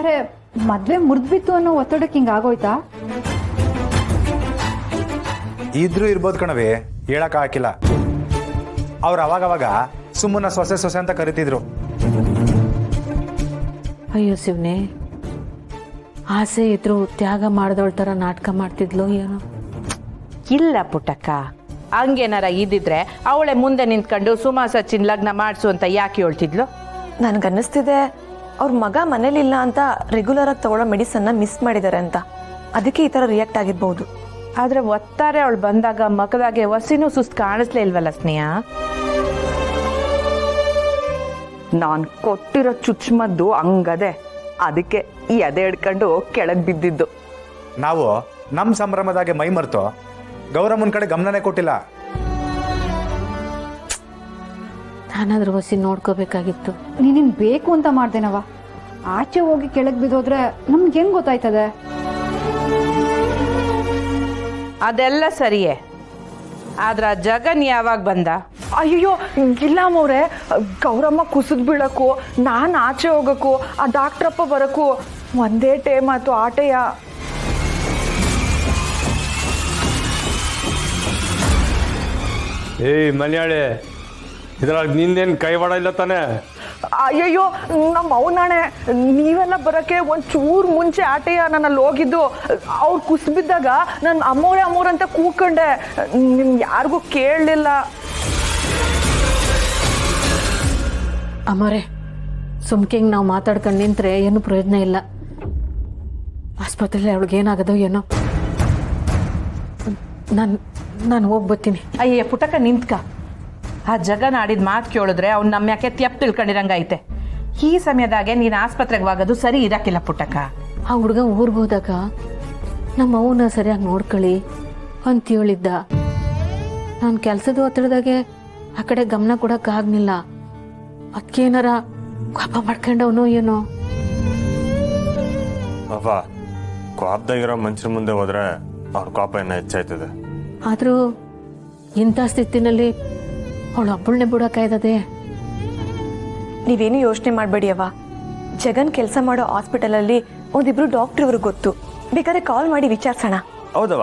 ಹಂಗಾರೆ ಮದ್ವೆ ಮುರಿದ್ಬಿತ್ತು ಅನ್ನೋ ಒತ್ತಡಕ್ಕೆ ಹಿಂಗಾಗೋಯ್ತಾ? ಇದ್ರೂ ಇರ್ಬೋದು ಕಣವಿ, ಹೇಳಕ್ ಹಾಕಿಲ್ಲ. ಅವ್ರು ಅವಾಗವಾಗ ಸುಮ್ಮನ ಸೊಸೆ ಸೊಸೆ ಅಂತ ಕರಿತಿದ್ರು. ಅಯ್ಯೋ ಶಿವನೇ, ಆಸೆ ಇದ್ರು ತ್ಯಾಗ ಮಾಡಿದವಳ ಥರ ನಾಟಕ ಮಾಡ್ತಿದ್ಲು ಏನೋ. ಇಲ್ಲ ಪುಟ್ಟಕ್ಕ, ಹಂಗೇನಾರ ಇದ್ದಿದ್ರೆ ಅವಳೆ ಮುಂದೆ ನಿಂತ್ಕೊಂಡು ಸುಮಾ ಸಚಿನ್ ಲಗ್ನ ಮಾಡಿಸು ಅಂತ ಯಾಕೆ ಹೇಳ್ತಿದ್ಲು? ನನ್ಗನ್ನಿಸ್ತಿದೆ ಅವ್ರ ಮಗ ಮನೇಲಿಲ್ಲ ಅಂತ ರೆಗ್ಯುಲರ್ ಆಗಿ ತಗೊಳ್ಳೋ ಮೆಡಿಸನ್ನ ಮಿಸ್ ಮಾಡಿದ್ದಾರೆ ಅಂತ, ಅದಕ್ಕೆ ಈ ಥರ ರಿಯಾಕ್ಟ್ ಆಗಿರ್ಬೋದು. ಆದ್ರೆ ಒತ್ತಾರೆ ಅವಳು ಬಂದಾಗ ಮಗದಾಗೆ ವಸಿನೂ ಸುಸ್ತು ಕಾಣಿಸ್ಲೇ ಇಲ್ವಲ್ಲ ಸ್ನೇಹ? ನಾನು ಕೊಟ್ಟಿರೋ ಚುಚ್ಚುಮದ್ದು ಹಂಗದೆ, ಅದಕ್ಕೆ ಈ ಎದೆ ಹಿಡ್ಕೊಂಡು ಕೆಳಗೆ ಬಿದ್ದಿದ್ದು. ನಾವು ನಮ್ಮ ಸಂಭ್ರಮದಾಗೆ ಮೈ ಮರ್ತು ಗೌರಮ್ಮನ ಕಡೆ ಗಮನನೇ ಕೊಟ್ಟಿಲ್ಲ. ನಾನಾದ್ರೂ ವಸಿ ನೋಡ್ಕೋಬೇಕಾಗಿತ್ತು. ನೀನಿನ್ ಬೇಕು ಅಂತ ಮಾಡ್ದೇನವ. ಆಚೆ ಹೋಗಿ ಕೆಳಗ್ ಬಿದ್ದೋದ್ರೆ ನಮ್ಗೆ ಹೆಂಗ್ ಗೊತ್ತಾಯ್ತದೆ? ಅದೆಲ್ಲ ಸರಿಯೇ, ಆದ್ರ ಜಗನ್ ಯಾವಾಗ ಬಂದ? ಅಯ್ಯೋ ಇಲ್ಲ ಅಮ್ಮವ್ರೆ, ಗೌರಮ್ಮ ಕುಸಿದ್ ಬೀಳಕ್ಕೂ ನಾನು ಆಚೆ ಹೋಗಕ್ಕೂ ಆ ಡಾಕ್ಟ್ರಪ್ಪ ಬರಕ್ಕೂ ಒಂದೇ ಟೈಮ್ ಆಯ್ತು ಆಟೆಯ. ಏಯ್ ಮನ್ಯಾಳೆ, ಇದ್ರಾಗ ನಿಂದೇನು ಕೈವಾಡ ಇಲ್ಲ ತಾನೆ? ಅಯ್ಯಯ್ಯೋ ನಮ್ಮ ಅವನಾಣೆ, ನೀವೆಲ್ಲ ಬರೋಕ್ಕೆ ಒಂಚೂರು ಮುಂಚೆ ಆಟೆಯ ನಾನು ಅಲ್ಲಿ ಹೋಗಿದ್ದು. ಅವ್ರು ಕುಸಿಬಿದ್ದಾಗ ನಾನು ಅಮ್ಮವ್ರೆ ಅಂತ ಕೂಕೊಂಡೆ, ನಿಮ್ಗೆ ಯಾರಿಗೂ ಕೇಳಲಿಲ್ಲ. ಅಮ್ಮರೇ, ಸುಮ್ಕೆಂಗೆ ನಾವು ಮಾತಾಡ್ಕೊಂಡು ನಿಂತ್ರೆ ಏನು ಪ್ರಯೋಜನ ಇಲ್ಲ. ಆಸ್ಪತ್ರೆಯಲ್ಲಿ ಅವಳಿಗೆ ಏನಾಗದೋ ಏನೋ. ನಾನು ಹೋಗಿ ಬರ್ತೀನಿ. ಅಯ್ಯ ಪುಟ್ಟಕ್ಕ ನಿಂತ್ಕ. ಆ ಜಗನ್ ಆಡಿದ ಮಾತು ಕೇಳಿದ್ರೆ ಅವ್ನು ನಮ್ಮ ಯಾಕೆ ತೆಪ್ಪ ತಿಳ್ಕೊಂಡಿರಂಗೈತೆ. ಈ ಸಮಯದಾಗೆ ನೀನು ಆಸ್ಪತ್ರೆಗೆ ಹೋಗೋದು ಸರಿ ಇರಕ್ಕಿಲ್ಲ ಪುಟ್ಟಕ್ಕ. ಆ ಹುಡುಗ ಊರ್ಗೆ ಹೋದಾಗ ನಮ್ಮ ಅವನ್ನ ಸರಿಯಾಗಿ ನೋಡ್ಕೊಳ್ಳಿ ಅಂತ ಹೇಳಿದ್ದ. ನಾನು ಕೆಲಸದ ಒತ್ತಡದಾಗೆ ಆ ಕಡೆ ಗಮನ ಕೊಡೋಕ್ಕಾಗಲಿಲ್ಲ. ಅದಕ್ಕೇನಾರ ಕೋಪ ಮಾಡ್ಕೊಂಡವನೋ ಏನೋ. ಅಪ್ಪ, ಕೋಪದಾಗಿರೋ ಮನುಷ್ಯರ ಮುಂದೆ ಹೋದ್ರೆ ಅವ್ರ ಕೋಪ ಇನ್ನೂ ಹೆಚ್ಚಾಯ್ತದೆ. ಆದರೂ ಇಂಥ ಸ್ಥಿತಿನಲ್ಲಿ ಅವಳು ಒಬ್ಬಳನ್ನೇ ಬಿಡೋಕ್ಕಾಯ್ತದೆ? ನೀವೇನು ಯೋಚನೆ ಮಾಡಬೇಡಿ ಅವ್ವ. ಜಗನ್ ಕೆಲಸ ಮಾಡೋ ಹಾಸ್ಪಿಟಲಲ್ಲಿ ಒಂದಿಬ್ರು ಡಾಕ್ಟರ್ ಇವ್ರಿಗೆ ಗೊತ್ತು, ಬೇಕಾದ್ರೆ ಕಾಲ್ ಮಾಡಿ ವಿಚಾರಿಸೋಣ. ಹೌದವ,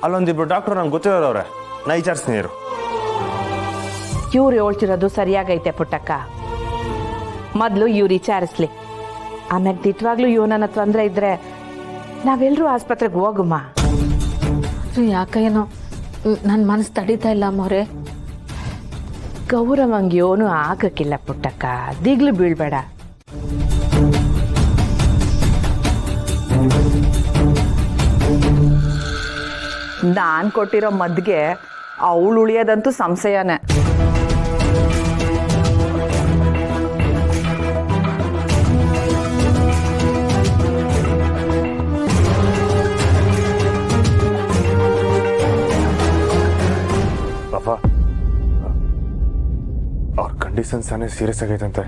ಅಲ್ಲೊಂದಿಬ್ರು ಡಾಕ್ಟರ್ ನಂಗೆ ಗೊತ್ತಿರೋರವ್ರೆ, ನಾ ವಿಚಾರಿಸ್ತೀನಿ ಇರು. ಇವ್ರು ಹೇಳ್ತಿರೋದು ಸರಿಯಾಗೈತೆ ಪುಟ್ಟಕ್ಕ. ಮೊದಲು ಇವ್ರು ವಿಚಾರಿಸ್ಲಿ, ಆಮ್ಯಾಗ ದಿಟ್ವಾಗ್ಲೂ ಇವನನ್ನ ತೊಂದರೆ ಇದ್ರೆ ನಾವೆಲ್ಲರೂ ಆಸ್ಪತ್ರೆಗೆ ಹೋಗುಮ್ಮ. ಅದು ಯಾಕೇನೋ ನನ್ನ ಮನಸ್ಸು ತಡೀತಾ ಇಲ್ಲ ಅಮ್ಮವ್ರೆ. ಗೌರವಂಗೆ ಯೋನು ಆಗಕ್ಕಿಲ್ಲ ಪುಟ್ಟಕ್ಕ, ದಿಗ್ಲು ಬೀಳ್ಬೇಡ. ನಾನು ಕೊಟ್ಟಿರೋ ಮದ್ಗೆ ಅವಳು ಉಳಿಯೋದಂತೂ ಸಂಶಯನೇ. ಅಪ್ಪ, ಅವ್ರ ಕಂಡೀಷನ್ ಸಾನೇ ಸೀರಿಯಸ್ ಆಗೈತಂತೆ.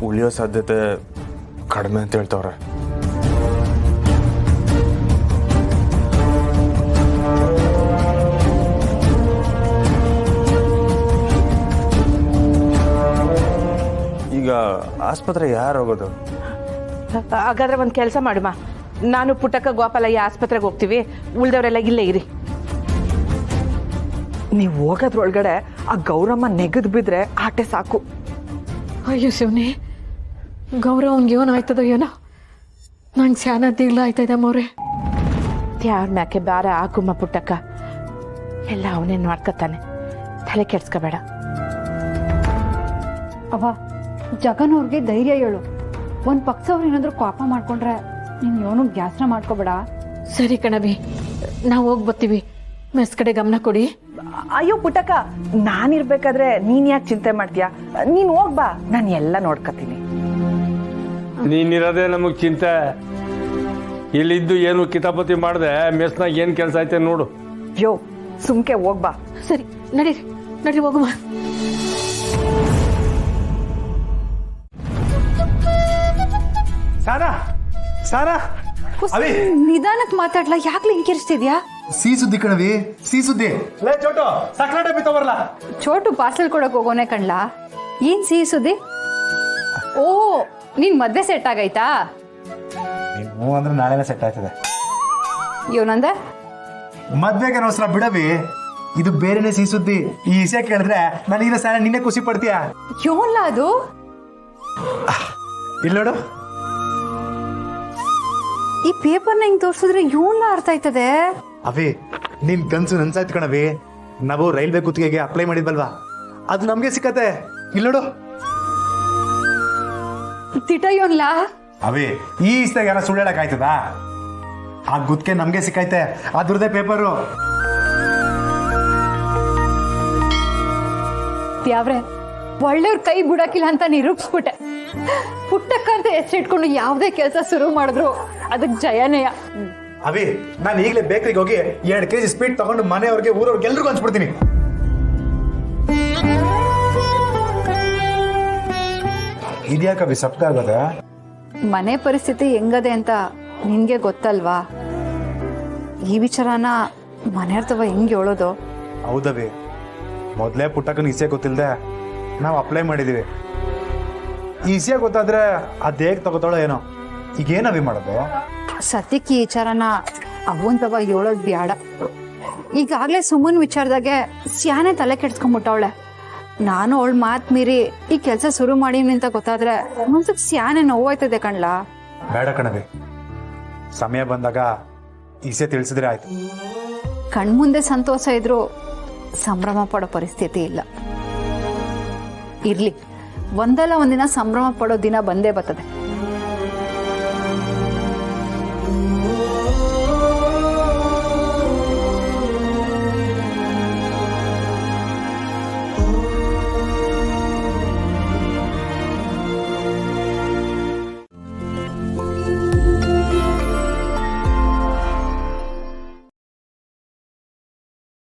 ಉಳಿಯೋ ಸಾಧ್ಯತೆ ಕಡಿಮೆ ಅಂತ ಹೇಳ್ತವ್ರೆ. ಈಗ ಆಸ್ಪತ್ರೆ ಯಾರು ಹೋಗೋದು? ಹಾಗಾದ್ರೆ ಒಂದು ಕೆಲಸ ಮಾಡುಮ್ಮ, ನಾನು ಪುಟ್ಟಕ್ಕ ಗೋಪಾಲಯ್ಯ ಆಸ್ಪತ್ರೆಗೆ ಹೋಗ್ತೀವಿ, ಉಳ್ದವರೆಲ್ಲ ಇಲ್ಲೇ ಇರಿ. ನೀವು ಹೋಗೋದ್ರೊಳಗಡೆ ಆ ಗೌರಮ್ಮ ನೆಗೆದು ಬಿದ್ರೆ ಆಟೆ ಸಾಕು. ಅಯ್ಯೋ ಶಿವನೇ, ಗೌರವನ್ಗೆ ಏನೋ ಆಯ್ತದೋ ಏನೋ. ನಂಗೆ ಸ್ಯಾನ ದಿಗ್ಲ ಆಯ್ತದೆ ಅಮ್ಮವ್ರೆ. ಯಾರ ಮ್ಯಾಕೆ ಭಾರ ಹಾಕುಮ್ಮ ಪುಟ್ಟಕ್ಕ, ಎಲ್ಲ ಅವನೇ ನೋಡ್ಕೊತಾನೆ, ತಲೆ ಕೆಡ್ಸ್ಕೋಬೇಡ. ಅವ ಜಗನ್ ಅವ್ರಿಗೆ ಧೈರ್ಯ ಹೇಳು. ಒಂದ್ ಪಕ್ಷ ಅವ್ರು ಏನಾದ್ರು ಕೋಪ ಮಾಡ್ಕೊಂಡ್ರೆ ನೀನ್ ಯೋನು ಗ್ಯಾಸ್ನ ಮಾಡ್ಕೋಬೇಡ. ಸರಿ ಕಣವಿ, ನಾವು ಹೋಗಿ ಬರ್ತೀವಿ. ಮೆಸ್ ಕಡೆ ಗಮನ ಕೊಡಿ. ಅಯ್ಯೋ ಪುಟ್ಟಕ್ಕ, ನಾನಿರ್ಬೇಕಾದ್ರೆ ನೀನ್ ಯಾಕೆ ಚಿಂತೆ ಮಾಡ್ತೀಯಾ? ನೀನ್ ಹೋಗ್ಬಾ, ನಾನು ಎಲ್ಲ ನೋಡ್ಕೊತೀನಿ. ನೀನಿರೋದೇ ನಮಗೆ ಚಿಂತೆ. ಇಲ್ಲಿದ್ದು ಏನು ಕಿತಾಪತಿ ಮಾಡಿದೆ, ಮೆಸ್ನಾಗ ಏನು ಕೆಲಸ ಐತೆ ನೋಡು. ಯೋ ಸುಮ್ಕೆ ಹೋಗ್ಬಾ. ಸರಿ ನಡೀರಿ ನಡೀರಿ ಹೋಗುವ. ಸಾರಾ ಸಾರಾ, ಅವಿ ನಿಧಾನಕ್ಕೆ ಮಾತಾಡ್ಲಾ, ಯಾಕ್ಲಿ ಹಿಂಗಿರಿಸ್ತಿದ್ಯಾ? ಸಿಹಿ ಸುದ್ದಿ ಕಣವಿ, ಸಿಹಿ ಸುದ್ದಿ. ಲೇ ಚೋಟು, ಸಕ್ರೆ ಡಬ್ಬಿ ತಗೋರ್ಲ. ಚೋಟು ಪಾರ್ಸೆಲ್ ಕೊಡಕ್ ಹೋಗೋನೆ ಕಣ್ಲಾ. ಏನ್ ಸಿಹಿ ಸುದ್ದಿ? ಓ, ನಿನ್ ಮದ್ವೆ ಸೆಟ್ ಆಗೈತಾ? ನೀನು ಅಂದ್ರೆ ನಾಳೆನೇ ಸೆಟ್ ಆಯ್ತದೆ. ಇವನಂದ ಮದ್ವೆಗೆ ಅವಸರ ಬಿಡವಿ, ಇದು ಬೇರೆನೆ ಸಿಹಿ ಸುದ್ದಿ. ಈ ವಿಷಯ ಕೇಳಿದ್ರೆ ನನಗಿನ ಸಾಲ ನಿನ್ನೆ ಖುಷಿ ಪಡ್ತೀಯ. ಯೋನ್ಲ ಅದು? ಇಲ್ಲಿ ನೋಡು, ಈ ಪೇಪರ್ನ ಹಿಂಗ್ ತೋರ್ಸಿದ್ರೆ ಯೋನ್ಲ ಅರ್ಥ ಆಯ್ತದೆ. ಅವಿ ನಿನ್ ಕನ್ಸು ನನ್ಸಾಯ್ತು ಕಣವಿ. ನಾವು ರೈಲ್ವೆ ಗುತ್ತಿಗೆಗೆ ಅಪ್ಲೈ ಮಾಡಿದ್ವಲ್ವಾ, ಅದು ನಮ್ಗೆ ಸಿಕ್ಕತ್ತೆ. ಇಲ್ಲಿ ನೋಡು. ತಿಟ ಯೋನ್ಲ? ಅವಿ ಈ ಇಷ್ಟಾಗ ಯಾರ ಸುಳ್ಳು ಹೇಳಕ್ ಆಯ್ತದ? ಆ ಗುತ್ತಿಗೆ ನಮ್ಗೆ ಸಿಕ್ಕೈತೆ, ಅದ್ರದ್ದೇ ಪೇಪರು. ಯಾವ್ರೆ ಒಳ್ಳೆಯವ್ರ ಕೈ ಬಿಡಕ್ಕಿಲ್ಲ ಅಂತ ನಿರೂಪಿಸ್ಬಿಟ್ಟೆ. ಪುಟ್ಟಕ್ಕಂತ ಹೆಸರಿಟ್ಕೊಂಡು ಯಾವುದೇ ಕೆಲಸ ಶುರು ಮಾಡಿದ್ರು ಅದಕ್ಕೆ ಜಯನೇಯ. ಅವಿ ನಾನು ಈಗಲೇ ಬೇಕರಿಗೆ ಹೋಗಿ 2 kg ಸ್ವೀಟ್ ತಗೊಂಡು ಮನೆಯವ್ರಿಗೆ ಊರವ್ರಿಗೆ ಎಲ್ರಿಗೂ ಹಂಚ್ಬಿಡ್ತೀನಿ. ಇದ್ಯಾಕ ಅವಿ ಸಪ್ತ ಆಗೋದ? ಮನೆ ಪರಿಸ್ಥಿತಿ ಹೆಂಗದೆ ಅಂತ ನಿನ್ಗೆ ಗೊತ್ತಲ್ವಾ? ಈ ವಿಚಾರನ ಮನೆಯರ್ತವ ಹೆಂಗ್ ಹೇಳೋದು? ಹೌದವಿ, ಮೊದಲೇ ಪುಟ್ಟಕ್ಕನ ಇಸೆ ಗೊತ್ತಿಲ್ಲದೆ ನಾವು ಅಪ್ಲೈ ಮಾಡಿದೀವಿ. ಈ ಇಸೆ ಗೊತ್ತಾದ್ರೆ ಅದ್ ಹೇಗೆ ತಗೋತಾಳೋ ಏನೋ. ಈಗೇನವಿ ಮಾಡೋದು? ಸದ್ಯಕ್ಕೆ ಈ ವಿಚಾರನ ಅವಂತವ ಹೇಳೋದ್ ಬ್ಯಾಡ. ಈಗಾಗ್ಲೇ ಸುಮ್ಮನ್ ವಿಚಾರದಾಗೆ ಸ್ಯಾನೆ ತಲೆ ಕೆಡ್ಸ್ಕೊಂಡ್ಬಿಟ್ಟವಳೆ. ನಾನು ಅವಳ ಮಾತ್ ಮೀರಿ ಈ ಕೆಲಸ ಶುರು ಮಾಡೀನಿ ಅಂತ ಗೊತ್ತಾದ್ರೆ ಮನ್ಸಕ್ ಸ್ಯಾನೆ ನೋವಾಯ್ತದೆ ಕಣ್ಲಾ. ಬೇಡ ಕಣವಿ, ಸಮಯ ಬಂದಾಗ ಇಸೆ ತಿಳಿಸಿದ್ರೆ ಆಯ್ತು. ಕಣ್ಮುಂದೆ ಸಂತೋಷ ಇದ್ರು ಸಂಭ್ರಮ ಪಡೋ ಪರಿಸ್ಥಿತಿ ಇಲ್ಲ. ಇರ್ಲಿ, ಒಂದಲ್ಲ ಒಂದಿನ ಸಂಭ್ರಮ ಪಡೋ ದಿನ ಬಂದೇ ಬರ್ತದೆ.